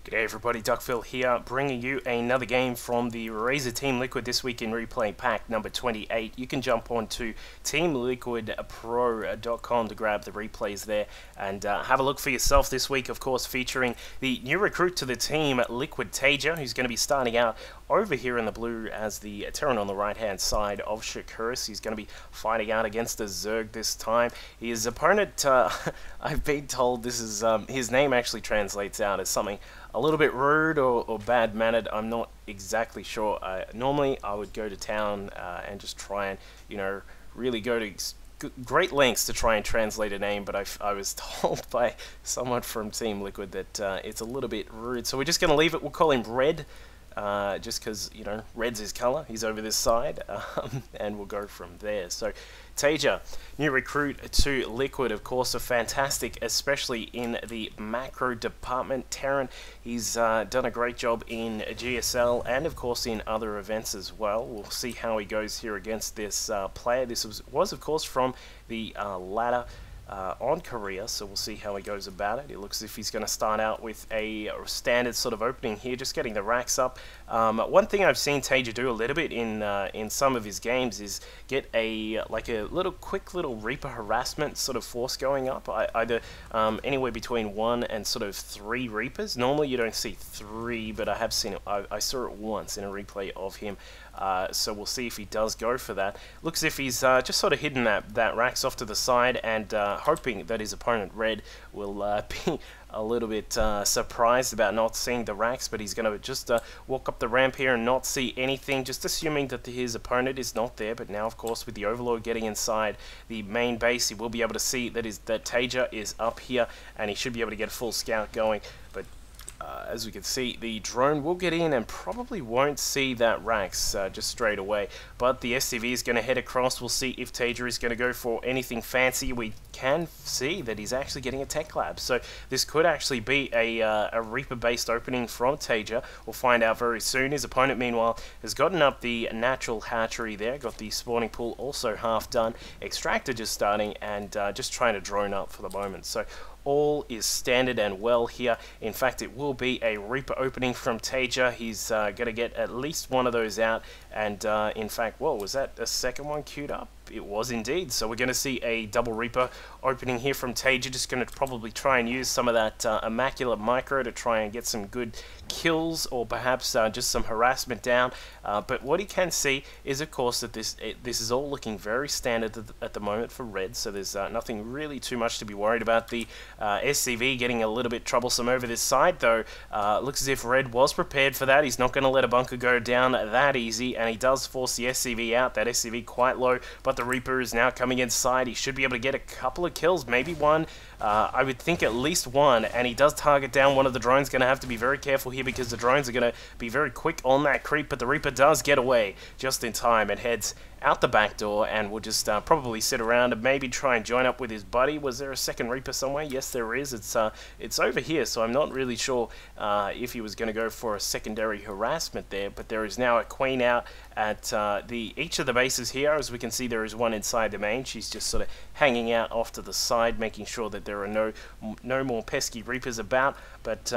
G'day everybody, Duckville here, bringing you another game from the Razor Team Liquid this week in replay pack number 28. You can jump on to teamliquidpro.com to grab the replays there and have a look for yourself this week, of course, featuring the new recruit to the team, LiquidTaeja, who's going to be starting out over here in the blue as the Terran on the right-hand side of Shakuris. He's going to be fighting out against the Zerg this time. His opponent, I've been told this is, his name actually translates out as something a little bit rude or bad-mannered. I'm not exactly sure. Normally, I would go to town and just try and, really go to great lengths to try and translate a name, but I was told by someone from Team Liquid that it's a little bit rude. So we're just going to leave it. We'll call him Red, just because, red's his color. He's over this side, and we'll go from there. So Taeja, new recruit to Liquid, of course, a fantastic, especially in the macro department. Terran, he's done a great job in GSL and, of course, in other events as well. We'll see how he goes here against this player. This was, of course, from the ladder on Korea, so we'll see how he goes about it. It looks as if he's going to start out with a standard sort of opening here, just getting the racks up. One thing I've seen Taeja do a little bit in some of his games is get a quick little Reaper harassment sort of force going up, either anywhere between 1 and sort of 3 Reapers. Normally you don't see 3, but I have seen it. I saw it once in a replay of him. So we'll see if he does go for that. Looks as if he's just sort of hidden that racks off to the side and hoping that his opponent Red will be a little bit surprised about not seeing the racks, but he's going to just walk up the ramp here and not see anything, just assuming that his opponent is not there. But now, of course, with the Overlord getting inside the main base, he will be able to see that Taeja is up here, and he should be able to get a full scout going. But as we can see, the drone will get in and probably won't see that racks just straight away. But the SCV is going to head across. We'll see if Taeja is going to go for anything fancy. We can see that he's actually getting a tech lab. So this could actually be a Reaper-based opening from Taeja. We'll find out very soon. His opponent, meanwhile, has gotten up the natural hatchery there. Got the spawning pool also half done. Extractor just starting and just trying to drone up for the moment. So all is standard and well here. In fact, it will be a Reaper opening from Taeja. He's going to get at least one of those out. And in fact, whoa, was that a second one queued up? It was indeed. So we're going to see a double Reaper opening here from Taeja. Just going to probably try and use some of that Immaculate Micro to try and get some good kills, or perhaps just some harassment down. But what he can see is, of course, that this is all looking very standard at the moment for Red. So there's nothing really too much to be worried about. The SCV getting a little bit troublesome over this side, though. Looks as if Red was prepared for that. He's not going to let a bunker go down that easy, and he does force the SCV out. That SCV quite low, but the Reaper is now coming inside. He should be able to get a couple of kills, maybe one. I would think at least one, and he does target down one of the drones. Going to have to be very careful here because the drones are going to be very quick on that creep, but the Reaper does get away just in time and heads out the back door, and will just probably sit around and maybe try and join up with his buddy. Was there a second Reaper somewhere? Yes, there is. It's over here, so I'm not really sure if he was going to go for a secondary harassment there, but there is now a Queen out at each of the bases here. As we can see, there is one inside the main. She's just sort of hanging out off to the side, making sure that there are no more pesky Reapers about, but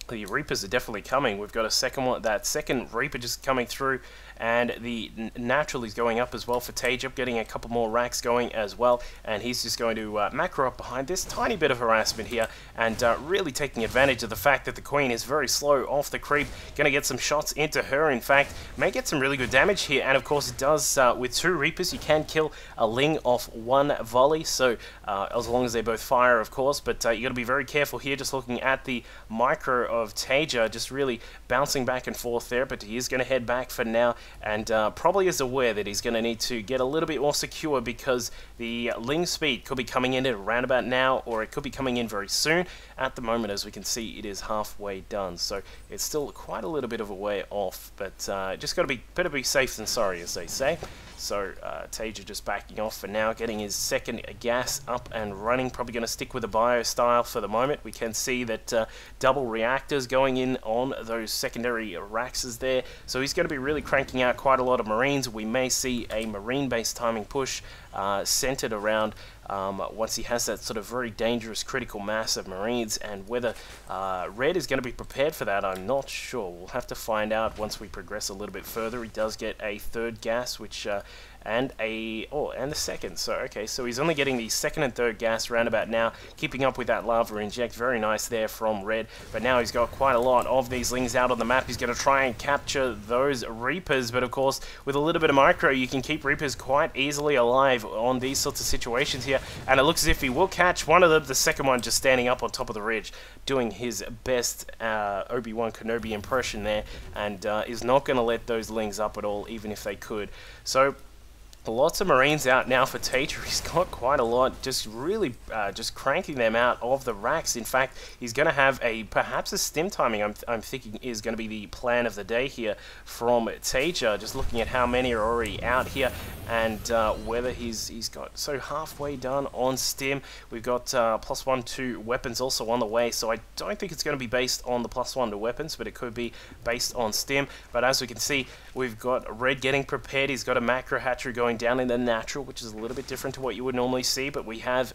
the Reapers are definitely coming. We've got a second one, that second Reaper just coming through, and the natural is going up as well for Taeja, getting a couple more racks going as well, and he's just going to macro up behind this tiny bit of harassment here, and really taking advantage of the fact that the Queen is very slow off the creep. Going to get some shots into her, in fact, may get some really good damage here, and of course it does. With 2 Reapers, you can kill a Ling off 1 volley, so as long as they both fire, of course, but you got to be very careful here, just looking at the micro of Taeja, just really bouncing back and forth there, but he is going to head back for now, and probably is aware that he's going to need to get a little bit more secure, because the Ling speed could be coming in at around about now, or it could be coming in very soon. At the moment, as we can see, it is halfway done, so it's still quite a little bit of a way off, but just got to be better be safe than sorry, as they say. So Taeja just backing off for now, getting his second gas up and running. Probably going to stick with the bio style for the moment. We can see that double reactors going in on those secondary racks there. So he's going to be really cranking out quite a lot of Marines. We may see a Marine-based timing push centered around once he has that sort of very dangerous critical mass of Marines, and whether Red is going to be prepared for that, I'm not sure. We'll have to find out once we progress a little bit further. He does get a third gas, which and the second. So okay, so he's only getting the second and third gas roundabout now, keeping up with that lava inject. Very nice there from Red, but now he's got quite a lot of these lings out on the map. He's going to try and capture those Reapers, but of course with a little bit of micro you can keep Reapers quite easily alive on these sorts of situations here, and it looks as if he will catch one of them. The second one just standing up on top of the ridge, doing his best Obi-Wan Kenobi impression there, and is not going to let those lings up at all, even if they could. So lots of Marines out now for TvZ. He's got quite a lot, just really just cranking them out of the racks. In fact, he's going to have perhaps a stim timing, I'm thinking, is going to be the plan of the day here from TvZ. Just looking at how many are already out here, and whether he's got, so halfway done on stim. We've got +1 to weapons also on the way, so I don't think it's going to be based on the +1 to weapons, but it could be based on stim. But as we can see, we've got Red getting prepared. He's got a macro hatchery going down in the natural, which is a little bit different to what you would normally see, but we have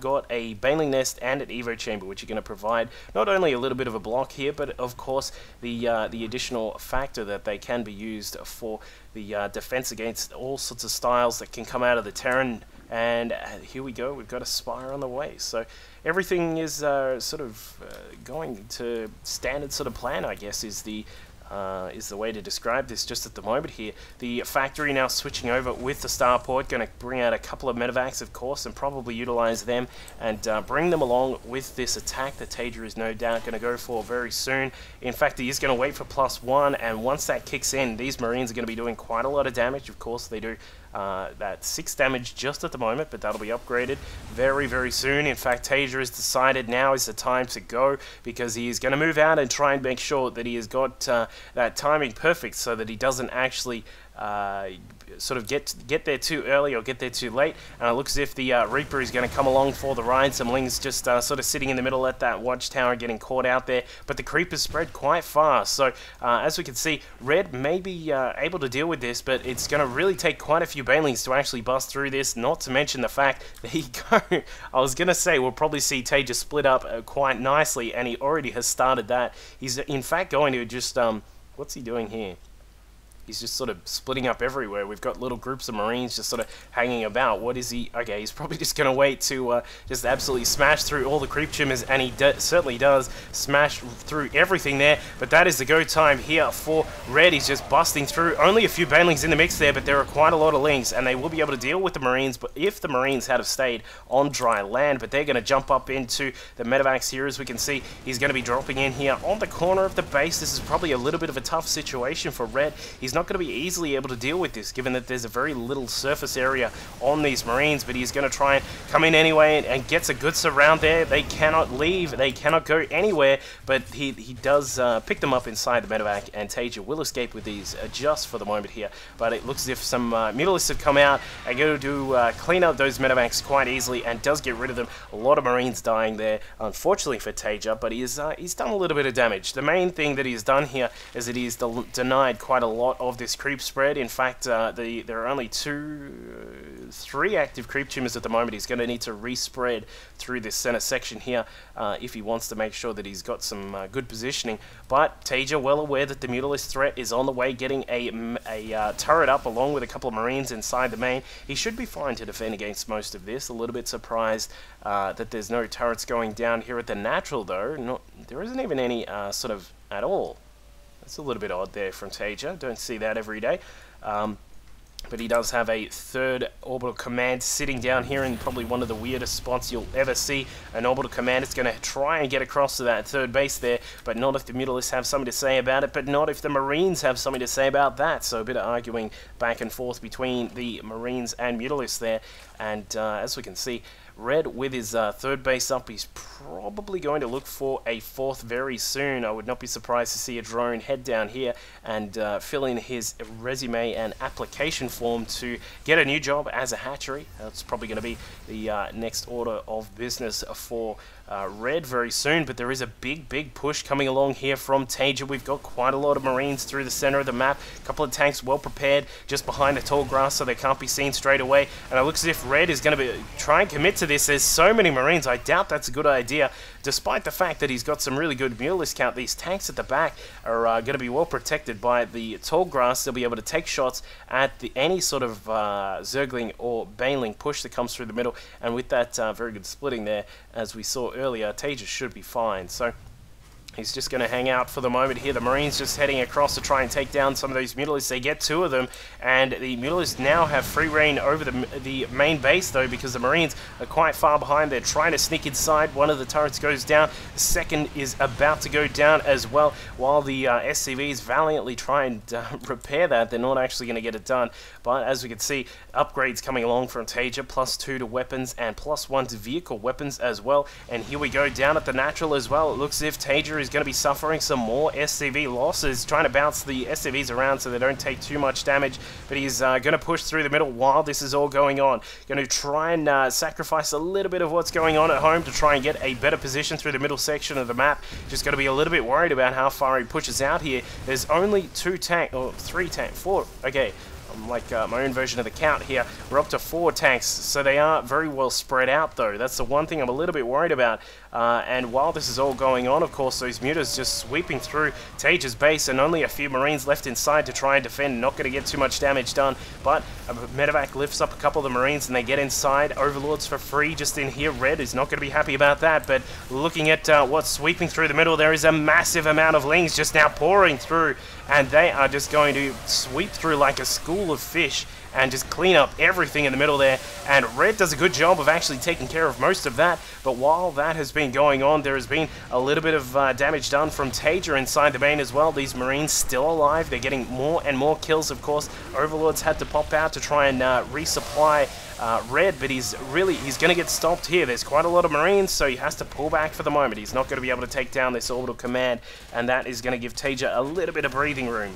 got a baneling nest and an evo chamber, which are going to provide not only a little bit of a block here, but of course the additional factor that they can be used for the defense against all sorts of styles that can come out of the Terran. And here we go, we've got a Spire on the way, so everything is sort of going to standard sort of plan, I guess, is the way to describe this just at the moment here. The factory now switching over with the starport, going to bring out a couple of medevacs, of course, and probably utilize them and bring them along with this attack that TvZ is no doubt going to go for very soon. In fact, he is going to wait for +1, and once that kicks in, these Marines are going to be doing quite a lot of damage. Of course, they do that 6 damage just at the moment, but that'll be upgraded very, very soon. In fact, TvZ has decided now is the time to go, because he is going to move out and try and make sure that he has got that timing perfect, so that he doesn't actually sort of get there too early or get there too late. And it looks as if the Reaper is going to come along for the ride. Some lings just sort of sitting in the middle at that watchtower, getting caught out there, but the creep is spread quite fast. So as we can see, Red may be able to deal with this, but it's going to really take quite a few banelings to actually bust through this, not to mention the fact that I was going to say we'll probably see TvZ split up quite nicely, and he already has started that. He's in fact going to just what's he doing here? He's just sort of splitting up everywhere. We've got little groups of Marines just sort of hanging about. What is he? Okay, he's probably just going to wait to just absolutely smash through all the creep trimmers, and he certainly does smash through everything there. But that is the go time here for Red. He's just busting through. Only a few banelings in the mix there, but there are quite a lot of lings, and they will be able to deal with the Marines, but if the Marines had have stayed on dry land. But they're going to jump up into the medevacs here. As we can see, he's going to be dropping in here on the corner of the base. This is probably a little bit of a tough situation for Red. He's not going to be easily able to deal with this, given that there's a very little surface area on these Marines, but he's going to try and come in anyway and gets a good surround there. They cannot leave, they cannot go anywhere, but he does pick them up inside the medevac, and TvZ will escape with these just for the moment here. But it looks as if some mutalisks have come out and go to clean up those medevacs quite easily, and does get rid of them. A lot of Marines dying there, unfortunately for TvZ, but he's done a little bit of damage. The main thing that he's done here is that he's denied quite a lot of this creep spread. In fact, there are only 3 active creep tumors at the moment. He's going to need to respread through this center section here if he wants to make sure that he's got some good positioning. But TvZ, well aware that the Mutalist threat is on the way, getting a turret up along with a couple of Marines inside the main. He should be fine to defend against most of this. A little bit surprised that there's no turrets going down here at the natural, though. There isn't even any sort of at all. It's a little bit odd there from TvZ. Don't see that every day. But he does have a 3rd orbital command sitting down here in probably one of the weirdest spots you'll ever see. An orbital command is going to try and get across to that 3rd base there, but not if the Mutalisks have something to say about it, but not if the Marines have something to say about that. So a bit of arguing back and forth between the Marines and Mutalisks there. And as we can see, Red, with his 3rd base up, he's probably going to look for a 4th very soon. I would not be surprised to see a drone head down here and fill in his resume and application form to get a new job as a hatchery. That's probably going to be the next order of business for Red very soon, but there is a big push coming along here from TvZ. We've got quite a lot of Marines through the center of the map. A couple of tanks well prepared just behind the tall grass so they can't be seen straight away. And it looks as if Red is going to try and commit to this. There's so many Marines, I doubt that's a good idea. Despite the fact that he's got some really good Mulist count, these tanks at the back are going to be well protected by the tall grass. They'll be able to take shots at any sort of Zergling or Baneling push that comes through the middle. And with that very good splitting there, as we saw earlier, TvZ should be fine. So he's just going to hang out for the moment here. The Marines just heading across to try and take down some of those Mutalisks. They get 2 of them, and the Mutalisks now have free reign over the main base, though, because the Marines are quite far behind. They're trying to sneak inside. One of the turrets goes down. The second is about to go down as well, while the SCVs valiantly try and repair that. They're not actually going to get it done, but as we can see, upgrades coming along from TvZ, +2 to weapons and +1 to vehicle weapons as well. And here we go down at the natural as well. It looks as if TvZ is going to be suffering some more SCV losses, trying to bounce the SCVs around so they don't take too much damage, but he's going to push through the middle while this is all going on. Going to try and sacrifice a little bit of what's going on at home to try and get a better position through the middle section of the map. Just got to be a little bit worried about how far he pushes out here. There's only 3 tanks, 4, okay. Like my own version of the count here. We're up to 4 tanks, so they are very well spread out, though. That's the one thing I'm a little bit worried about. And while this is all going on, of course, those mutas just sweeping through TvZ's base, and only a few Marines left inside to try and defend. Not going to get too much damage done, but Medevac lifts up a couple of the Marines and they get inside. Overlords for free just in here. Red is not going to be happy about that, but looking at what's sweeping through the middle, there is a massive amount of Lings just now pouring through, and they are just going to sweep through like a school of fish and just clean up everything in the middle there. And Red does a good job of actually taking care of most of that, but while that has been going on, there has been a little bit of damage done from TvZ inside the main as well. These Marines still alive. They're getting more and more kills, of course. Overlords had to pop out to try and resupply Red, but he's going to get stopped here. There's quite a lot of Marines, so he has to pull back for the moment. He's not going to be able to take down this orbital command, and that is going to give TvZ a little bit of breathing room.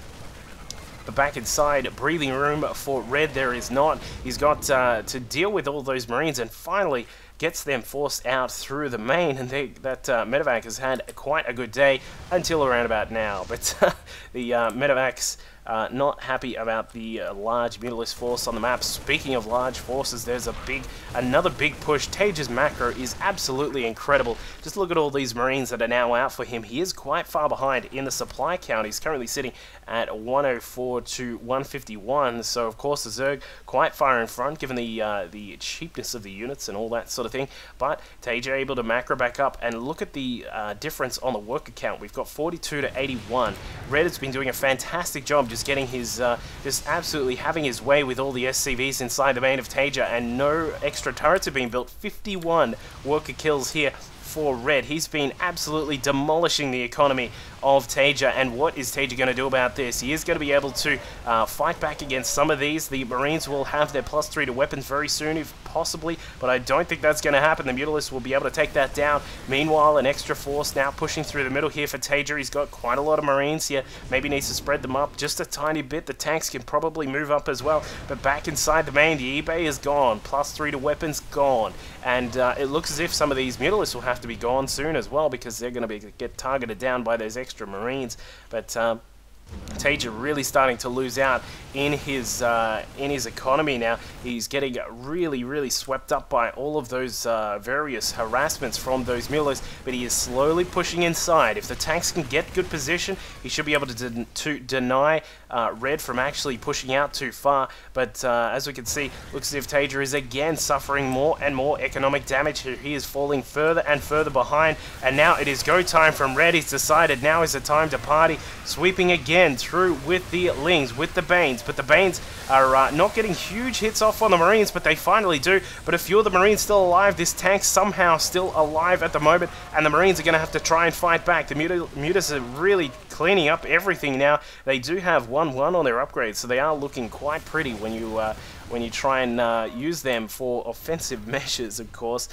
But back inside, breathing room for Red there is not. He's got to deal with all those Marines, and finally gets them forced out through the main, and that Medevac has had quite a good day until around about now. But the Medevacs not happy about the large Mutalist force on the map. Speaking of large forces, there's another big push. TvZ's macro is absolutely incredible. Just look at all these Marines that are now out for him. He is quite far behind in the supply count. He's currently sitting at 104 to 151, so of course the Zerg quite far in front given the cheapness of the units and all that sort of thing. But TvZ able to macro back up, and look at the difference on the worker count. We've got 42 to 81. Red has been doing a fantastic job just getting his, just absolutely having his way with all the SCVs inside the main of TvZ, and no extra turrets have been built. 51 worker kills here for Red. He's been absolutely demolishing the economy of TvZ, and what is TvZ going to do about this? He is going to be able to fight back against some of these. The Marines will have their +3 to weapons very soon, if possibly, but I don't think that's going to happen. The Mutalists will be able to take that down. Meanwhile, an extra force now pushing through the middle here for TvZ. He's got quite a lot of Marines here. Maybe needs to spread them up just a tiny bit. The tanks can probably move up as well, but back inside the main, the eBay is gone. +3 to weapons gone, and it looks as if some of these Mutalists will have to be gone soon as well, because they're going to get targeted down by those extra Marines. But TvZ really starting to lose out in his economy now. He's getting really swept up by all of those various harassments from those Mullahs, but he is slowly pushing inside. If the tanks can get good position, he should be able to deny Red from actually pushing out too far. But as we can see, looks as if TvZ is again suffering more and more economic damage here. He is falling further and further behind, and now it is go time from Red. He's decided now is the time to party, sweeping again through with the Lings, with the Banes, but the Banes are not getting huge hits off on the Marines, but they finally do. But a few of the Marines still alive. This tank's somehow still alive at the moment, and the Marines are going to have to try and fight back. The Mutas are really cleaning up everything now. They do have 1-1 on their upgrades, so they are looking quite pretty when you try and use them for offensive measures, of course.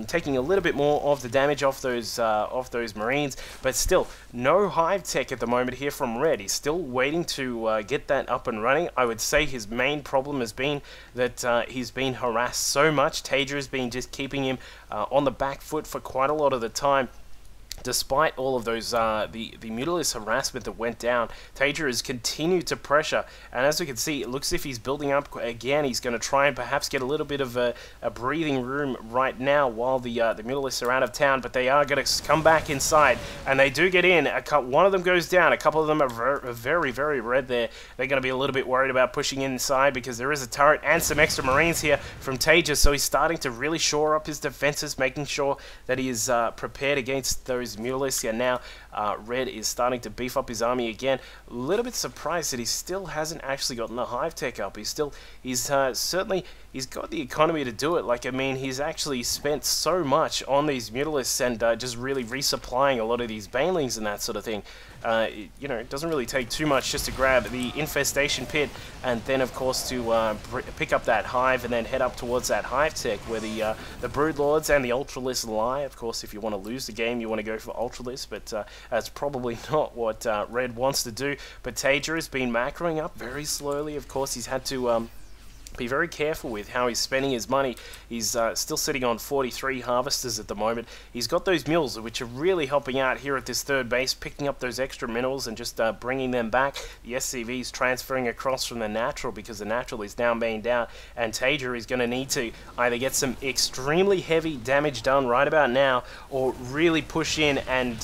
Taking a little bit more of the damage off those Marines, but still no hive tech at the moment here from Red. He's still waiting to get that up and running. I would say his main problem has been that he's been harassed so much. TvZ has been just keeping him on the back foot for quite a lot of the time. Despite all of those, the Mutalisk harassment that went down, TvZ has continued to pressure, and as we can see, it looks as if he's building up again. He's going to try and perhaps get a little bit of a breathing room right now while the Mutalisks are out of town, but they are going to come back inside, and they do get in. One of them goes down, a couple of them are very, very red there. They're going to be a little bit worried about pushing inside because there is a turret and some extra Marines here from TvZ, so he's starting to really shore up his defenses, making sure that he is prepared against those Mutalisks, and now Red is starting to beef up his army again. A little bit surprised that he still hasn't actually gotten the hive tech up. He's certainly got the economy to do it. Like, I mean, he's actually spent so much on these Mutalisks and just really resupplying a lot of these banelings and that sort of thing. You know, it doesn't really take too much just to grab the infestation pit and then, of course, to pick up that hive and then head up towards that hive tech where the Broodlords and the Ultralisks lie. Of course, if you want to lose the game, you want to go for Ultralisks, but that's probably not what Red wants to do. But TvZ has been macroing up very slowly. Of course, he's had to be very careful with how he's spending his money. He's still sitting on 43 harvesters at the moment. He's got those mules, which are really helping out here at this third base, picking up those extra minerals and just bringing them back. The SCV is transferring across from the natural because the natural is now mained out, and TvZ is going to need to either get some extremely heavy damage done right about now or really push in and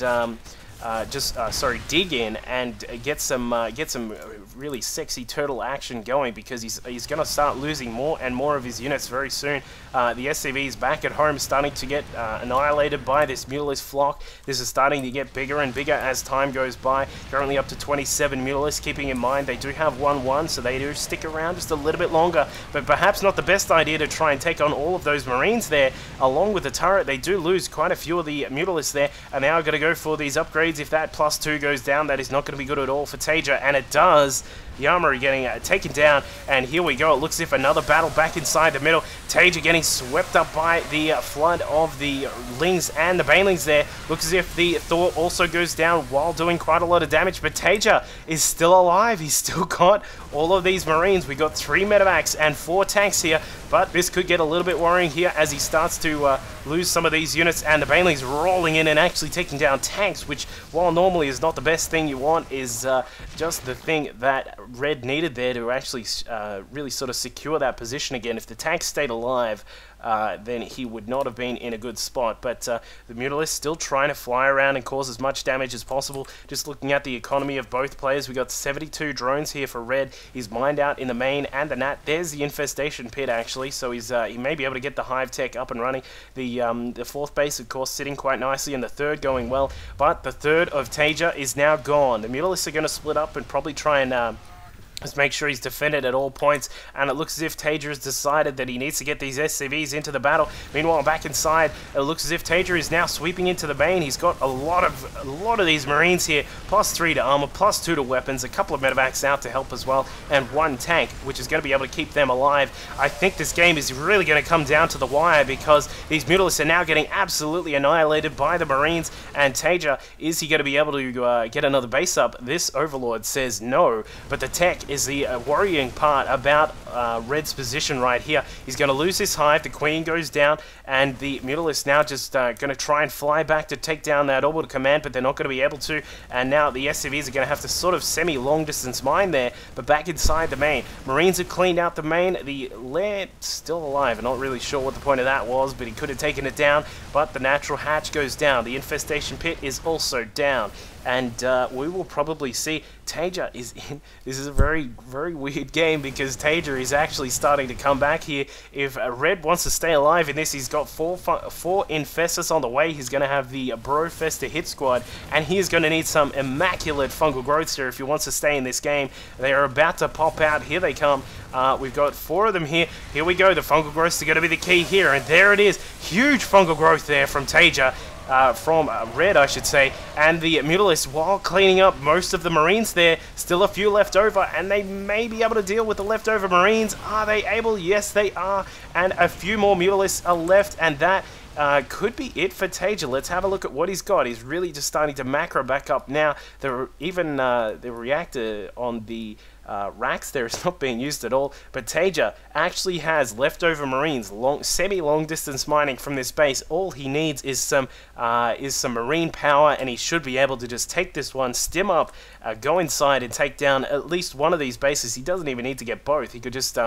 dig in and get some really sexy turtle action going, because he's going to start losing more and more of his units very soon. The SCV is back at home, starting to get annihilated by this Mutalisk flock. This is starting to get bigger and bigger as time goes by. Currently up to 27 Mutalisks, keeping in mind they do have 1-1, so they do stick around just a little bit longer, but perhaps not the best idea to try and take on all of those Marines there. Along with the turret, they do lose quite a few of the Mutalisks there, and they are going to go for these upgrades. If that +2 goes down, that is not going to be good at all for TvZ, and it does. The armory getting taken down, and here we go. It looks as if another battle back inside the middle. TvZ getting swept up by the flood of the Lings and the Banelings there. Looks as if the Thor also goes down while doing quite a lot of damage, but TvZ is still alive. He's still got all of these Marines. We got 3 medevacs and 4 tanks here, but this could get a little bit worrying here as he starts to lose some of these units, and the Banelings rolling in and actually taking down tanks, which, while normally is not the best thing you want, is just the thing that Red needed there to actually really sort of secure that position again. If the tanks stayed alive, then he would not have been in a good spot. But the Mutalisk still trying to fly around and cause as much damage as possible. Just looking at the economy of both players, we got 72 drones here for Red. He's mined out in the main and the nat. There's the infestation pit actually, so he may be able to get the hive tech up and running. The fourth base, of course, sitting quite nicely, and the third going well. But the third of TvZ is now gone. The Mutalisks are going to split up and probably try and just make sure he's defended at all points, and it looks as if TvZ has decided that he needs to get these SCVs into the battle. Meanwhile, back inside, it looks as if TvZ is now sweeping into the main. He's got a lot of these Marines here, +3 to armor, +2 to weapons, a couple of medevacs out to help as well, and 1 tank, which is going to be able to keep them alive. I think this game is really going to come down to the wire, because these Mutalisks are now getting absolutely annihilated by the Marines, and TvZ, is he going to be able to get another base up? This Overlord says no, but the tech is the worrying part about Red's position right here. He's going to lose his hive, the Queen goes down, and the Mutalisk now just going to try and fly back to take down that orbital command, but they're not going to be able to, and now the SCVs are going to have to sort of semi-long distance mine there, but back inside the main. Marines have cleaned out the main. The Lair still alive. I'm not really sure what the point of that was, but he could have taken it down, but the natural hatch goes down. The infestation pit is also down. And we will probably see TvZ is in. This is a very, very weird game, because TvZ is actually starting to come back here. If Red wants to stay alive in this, he's got four Infestus on the way. He's going to have the Brofester hit squad, and he's going to need some immaculate fungal growths here if he wants to stay in this game. They are about to pop out. Here they come. We've got 4 of them here. Here we go. The fungal growths are going to be the key here, and there it is. Huge fungal growth there from TvZ. from Red, I should say, and the Mutalisk, while cleaning up most of the Marines there, still a few left over, and they may be able to deal with the leftover Marines. Are they able? Yes, they are, and a few more Mutalisks are left, and that could be it for TvZ. Let's have a look at what he's got. He's really just starting to macro back up now. Even the reactor on the racks there is not being used at all, but TvZ actually has leftover Marines, semi-long distance mining from this base. All he needs is some Marine power, and he should be able to just take this one, stim up, go inside and take down at least one of these bases. He doesn't even need to get both. He could just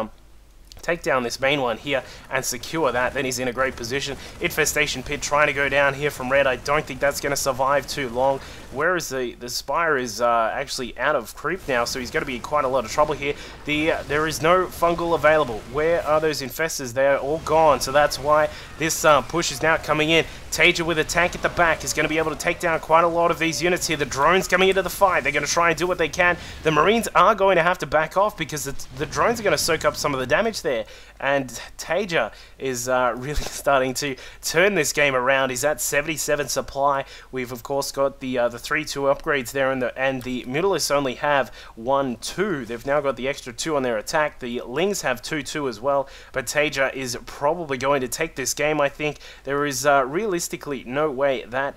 take down this main one here and secure that. Then he's in a great position. Infestation Pit trying to go down here from Red. I don't think that's going to survive too long. Whereas the Spire is actually out of creep now, so he's going to be in quite a lot of trouble here. There is no fungal available. Where are those infestors? They're all gone, so that's why this push is now coming in. TvZ with a tank at the back is going to be able to take down quite a lot of these units here. The drones coming into the fight. They're going to try and do what they can. The Marines are going to have to back off because the drones are going to soak up some of the damage there. And TvZ is really starting to turn this game around. He's at 77 supply. We've of course got the 3-2 upgrades there, and the Mutalisks only have 1-2. They've now got the extra 2 on their attack. The Lings have 2-2 as well. But TvZ is probably going to take this game. I think there is realistically no way that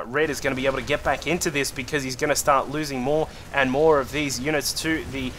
Red is going to be able to get back into this, because he's going to start losing more and more of these units to the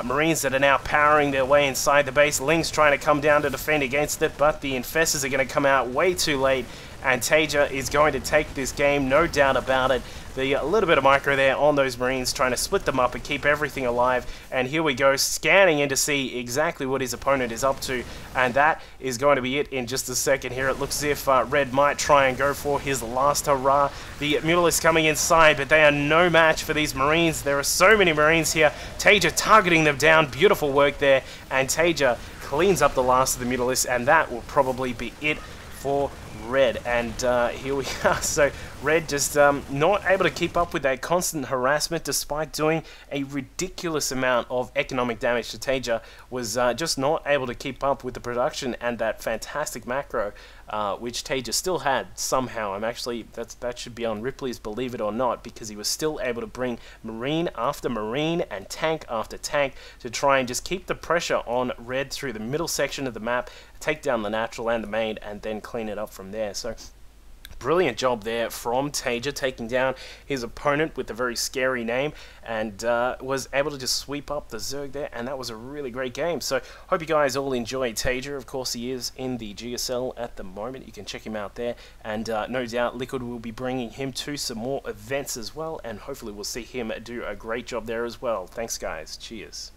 Marines that are now powering their way inside the base. Ling's trying to come down to defend against it, but the Infestors are going to come out way too late, and TvZ is going to take this game, no doubt about it. A little bit of micro there on those Marines, trying to split them up and keep everything alive. And here we go, scanning in to see exactly what his opponent is up to. And that is going to be it in just a second here. It looks as if Red might try and go for his last hurrah. The Mutalisks coming inside, but they are no match for these Marines. There are so many Marines here. TvZ targeting them down. Beautiful work there. And TvZ cleans up the last of the Mutalisks, and that will probably be it for Red. And here we are. So Red just not able to keep up with that constant harassment, despite doing a ridiculous amount of economic damage to TvZ. Was just not able to keep up with the production and that fantastic macro, which TvZ still had somehow. That should be on Ripley's Believe It or Not, because he was still able to bring Marine after Marine and tank after tank to try and just keep the pressure on Red through the middle section of the map, take down the natural and the main, and then clean it up from there. So brilliant job there from TvZ, taking down his opponent with a very scary name, and was able to just sweep up the Zerg there, and that was a really great game. So hope you guys all enjoy TvZ. Of course, he is in the GSL at the moment. You can check him out there, and no doubt Liquid will be bringing him to some more events as well, and hopefully we'll see him do a great job there as well. Thanks guys, cheers.